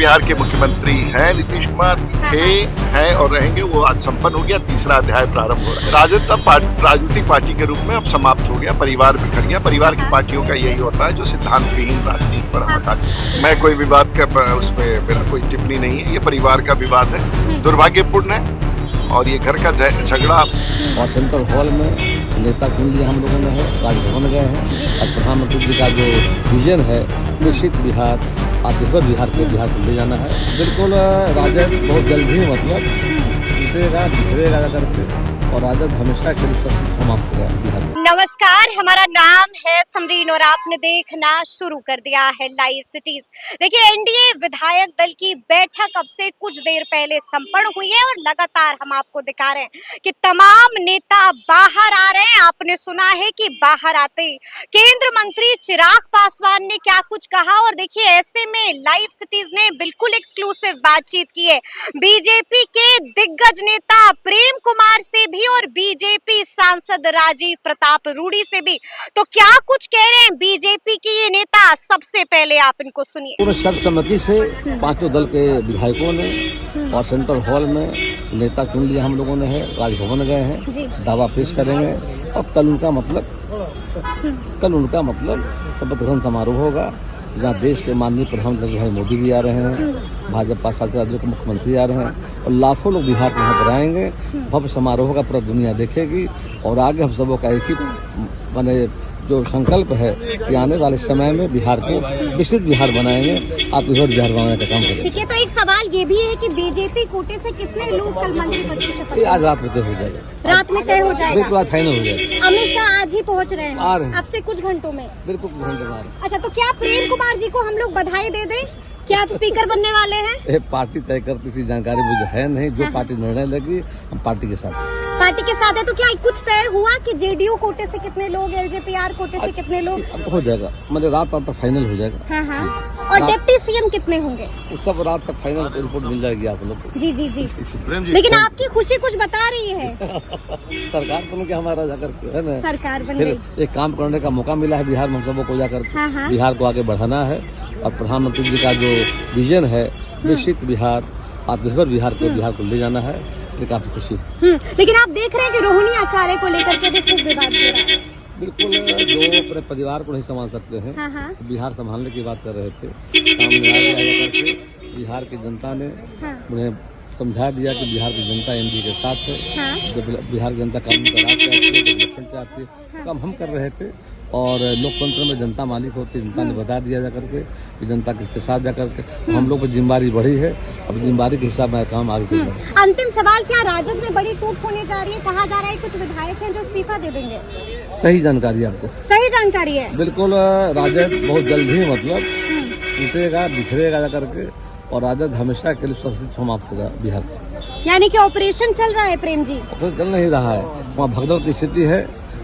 बिहार के मुख्यमंत्री हैं नीतीश कुमार, थे, हैं और रहेंगे। वो आज संपन्न हो गया, तीसरा अध्याय प्रारंभ हो रहा है। राजद अब राजनीतिक पार्टी के रूप में अब समाप्त हो गया, परिवार बिखर गया। परिवार की पार्टियों का यही होता है जो सिद्धांत विहीन राजनीति पर हटा। मैं कोई विवाद का उसमें मेरा कोई टिप्पणी नहीं है, ये परिवार का विवाद है, दुर्भाग्यपूर्ण है और ये घर का झगड़ा। और सेंट्रल हॉल में नेता चुन लिया हम लोगों ने है, राजभवन गए हैं और प्रधानमंत्री जी का जो विजन है निश्चित बिहार आत्मनिर्भर बिहार को ले जाना है। बिल्कुल राजद बहुत जल्द ही मतलब टूटेगा बिखरेगा करके और राजद हमेशा के लिए समाप्त हो गया बिहार में। नमस्कार, हमारा नाम है समरीन और आपने देखना शुरू कर दिया है लाइव सिटीज। देखिए, एनडीए विधायक दल की बैठक अब से कुछ देर पहले संपन्न हुई है और लगातार हम आपको दिखा रहे हैं कि तमाम नेता बाहर आ रहे हैं। आपने सुना है कि बाहर आते केंद्र मंत्री चिराग पासवान ने क्या कुछ कहा और देखिए ऐसे में लाइव सिटीज ने बिल्कुल एक्सक्लूसिव बातचीत की है बीजेपी के दिग्गज नेता प्रेम कुमार से भी और बीजेपी सांसद राजीव प्रताप रूडी से भी। तो क्या कुछ कह रहे हैं बीजेपी के ये नेता, सबसे पहले आप इनको सुनिए। पूर्ण सर्वसम्मति से पांचों दल के विधायकों ने और सेंट्रल हॉल में नेता चुन लिया हम लोगों ने है, राजभवन गए हैं, दावा पेश करेंगे और कल उनका मतलब शपथ ग्रहण समारोह होगा जहाँ देश के माननीय प्रधानमंत्री भाई मोदी भी आ रहे हैं, भाजपा सांसद राज्यों के मुख्यमंत्री आ रहे हैं और लाखों लोग बिहार के यहाँ पर आएंगे। भव्य समारोह का पूरा दुनिया देखेगी और आगे हम सबों का एक ही माने जो संकल्प है कि आने वाले समय में बिहार को विकसित बिहार बनाएंगे, आत्मनिर्भर बिहार बनाने का काम करेंगे। ठीक है, तो एक सवाल ये भी है कि बीजेपी कोटे से कितने लोग कल मंत्री पद की शपथ? आज रात में तय हो जाएगा। रात में तय हो जाएगा, बिल्कुल आज फाइनल हो जाएगा। अमित शाह आज ही पहुंच रहे हैं, आ रहे हैं अब से कुछ घंटों में। बिल्कुल कुछ घंटे बाद। अच्छा, तो क्या प्रेम कुमार जी को हम लोग बधाई दे दें? क्या आप स्पीकर बनने वाले हैं? पार्टी तय करती इसी जानकारी मुझे है नहीं, जो पार्टी निर्णय लेगी हम पार्टी के साथ है। तो क्या कुछ तय हुआ कि जेडीयू कोटे से कितने लोग, एलजेपीआर कोटे से कितने लोग? हो जाएगा, मतलब रात तक फाइनल हो जाएगा। हाँ। और डिप्टी सीएम कितने होंगे? उस सब रात तक फाइनल रिपोर्ट मिल जाएगी आप लोग को। जी। लेकिन आपकी खुशी कुछ बता रही है। सरकार बन के हमारा जाकर है ना, सरकार बन फिर गई। एक काम करने का मौका मिला है बिहार में हम सबों को जाकर बिहार को आगे बढ़ाना है और प्रधानमंत्री जी का जो विजन है निश्चित बिहार आत्मनिर्भर बिहार को ले जाना है, इसलिए काफी खुशी। लेकिन आप देख रहे हैं कि रोहिणी आचार्य को लेकर के भी खूब विवाद हो रहा है। बिल्कुल, जो अपने परिवार को नहीं संभाल सकते हैं बिहार संभालने की बात कर रहे थे, सामने आ गया करके बिहार की जनता ने उन्हें समझा दिया कि बिहार की जनता एनडीए के साथ है। जब बिहार की जनता कानून का राज चाहती है, डेवलपमेंट चाहती है, काम हम कर रहे थे और लोकतंत्र में जनता मालिक होती है। जनता ने बता दिया जाकर के कि जनता किसके साथ जाकर के हम लोग पर जिम्मेदारी बढ़ी है, अब जिम्मेदारी के हिसाब में काम आगे चल रहा है। अंतिम सवाल, क्या राजद में बड़ी टूट होने जा रही है? कहा जा रहा है कुछ विधायक हैं जो इस्तीफा दे देंगे। सही जानकारी आपको? सही जानकारी है। बिल्कुल, राजद बहुत जल्द ही मतलब टूटेगा बिखरेगा करके और राजद हमेशा के लिए सुरक्षित समाप्त होगा बिहार से। यानी कि ऑपरेशन चल रहा है प्रेम जी? ऑपरेशन चल नहीं रहा है, वहाँ भगदड़ की स्थिति है।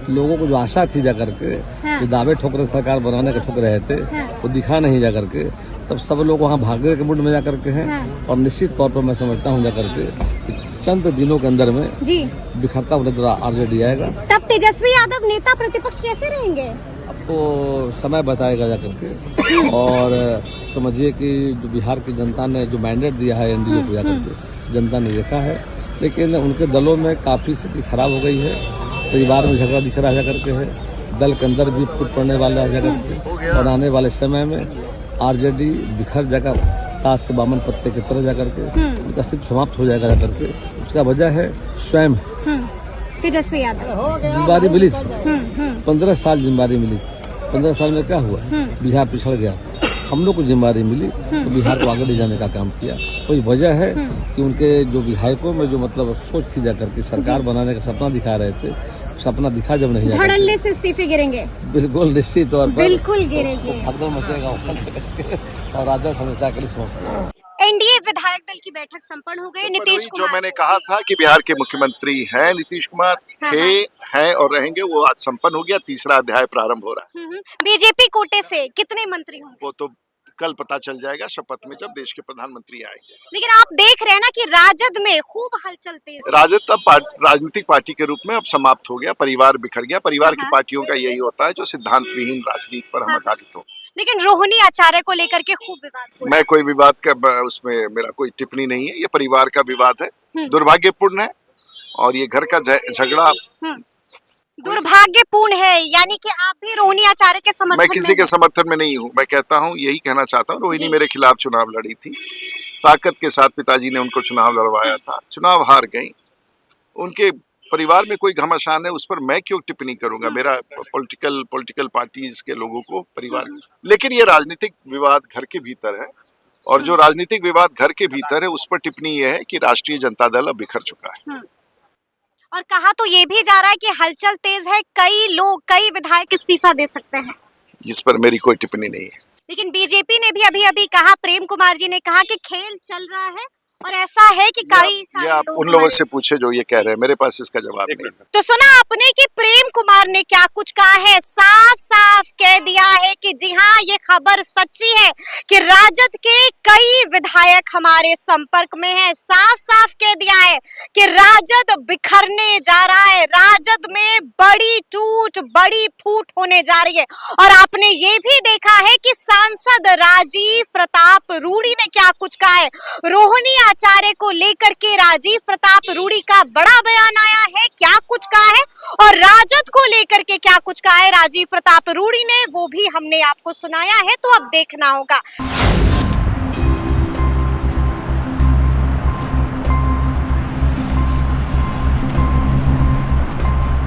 लोगों को जो आशा थी जाकर के जो दावे ठोक रहे सरकार बनाने का ठोक रहे थे वो दिखा नहीं जाकर के, तब सब लोग वहाँ भागने के मूड में जाकर के हैं और निश्चित तौर पर मैं समझता हूँ जाकर के चंद दिनों के अंदर में जी बिखरता हुआ आरजेडी आएगा। तब तेजस्वी यादव नेता प्रतिपक्ष कैसे रहेंगे? अब तो समय बताएगा जाकर के और समझिए कि जो बिहार की जनता ने जो मैंडेट दिया है एनडीए को जाकर के जनता ने देखा है, लेकिन उनके दलों में काफी स्थिति खराब हो गई है। परिवार में झगड़ा दिख रहा है जाकर के है, दल के अंदर भी फूट पड़ने वाला है जाकर के और आने वाले समय में आरजेडी बिखर जाएगा ताश के बामन पत्ते की तरह जाकर के उनका अस्तित्व समाप्त हो जाएगा जाकर के। उसका वजह है स्वयं तेजस्वी यादव। जिम्मेदारी मिली थी, 15 साल जिम्मेदारी मिली थी। 15 साल में क्या हुआ? बिहार पिछड़ गया। हम लोग को जिम्मेदारी मिली तो बिहार को आगे ले जाने का काम किया। कोई वजह है कि उनके जो विधायकों में जो मतलब सोच थी जाकर के सरकार बनाने का सपना दिखा रहे थे, सपना दिखा जब नहीं धड़ल्ले से इस्तीफे गिरेंगे। बिल्कुल निश्चित तौर पर बिल्कुल गिरेंगे, भगदड़ मचेगा और राजद हमेशा के लिए समाप्त। एनडीए विधायक दल की बैठक संपन्न हो गई। नीतीश कुमार, जो मैंने कहा था कि बिहार के मुख्यमंत्री हैं नीतीश कुमार, थे, हैं और रहेंगे, वो आज संपन्न हो गया, तीसरा अध्याय प्रारंभ हो रहा है। बीजेपी कोटे से कितने मंत्री होंगे? वो तो कल पता चल जाएगा शपथ में, जब देश के प्रधानमंत्री आएंगे। लेकिन आप देख रहे हैं ना कि राजद में खूब हलचल तेज है। राजद अब राजनीतिक पार्टी के रूप में अब समाप्त हो गया, परिवार बिखर गया। परिवार की पार्टियों का यही होता है जो सिद्धांत विहीन राजनीति पर हम आधारित हो। लेकिन रोहिणी आचार्य को लेकर के खूब विवाद हो रहा मैं कोई विवाद का उसमें मेरा कोई टिप्पणी नहीं है, ये परिवार का विवाद है, हम्म। दुर्भाग्यपूर्ण है और ये घर का झगड़ा। है। दुर्भाग्यपूर्ण है, यानी कि आप भी रोहिणी आचार्य के समर्थन मैं किसी में के हैं। समर्थन में नहीं हूँ, मैं कहता हूँ यही कहना चाहता हूँ, रोहिणी जी। मेरे खिलाफ चुनाव लड़ी थी, ताकत के साथ पिताजी ने उनको चुनाव लड़वाया था, चुनाव हार गई। उनके परिवार में कोई घमासान है, उस पर मैं क्यों टिप्पणी करूंगा? मेरा पॉलिटिकल पार्टीज के लोगों को परिवार, लेकिन ये राजनीतिक विवाद घर के भीतर है और जो राजनीतिक विवाद घर के भीतर है उस पर टिप्पणी ये है कि राष्ट्रीय जनता दल अब बिखर चुका है। और कहा तो ये भी जा रहा है कि हलचल तेज है, कई विधायक इस्तीफा दे सकते हैं। इस पर मेरी कोई टिप्पणी नहीं है। लेकिन बीजेपी ने भी अभी कहा, प्रेम कुमार जी ने कहा कि खेल चल रहा है और ऐसा है कि कई ये सारे आप लोग उन लोगों हमारे- से पूछे जो ये कह रहे हैं, मेरे पास इसका जवाब नहीं है। तो सुना आपने कि प्रेम कुमार ने क्या कुछ कहा है, साफ साफ कह दिया है कि जी हाँ, ये खबर सच्ची है कि राजद के कई विधायक हमारे संपर्क में हैं। साफ साफ कह दिया है कि राजद बिखरने जा रहा है, राजद में बड़ी टूट, बड़ी फूट होने जा रही है। और आपने ये भी देखा है कि सांसद राजीव प्रताप रूडी ने क्या कुछ कहा है। रोहिणी आचार्य को लेकर के राजीव प्रताप रूडी का बड़ा बयान आया है, क्या कुछ कहा है, और राजद को लेकर के क्या कुछ कहा है राजीव प्रताप रूडी ने, वो भी हमने आपको सुनाया है, तो अब देखना होगा।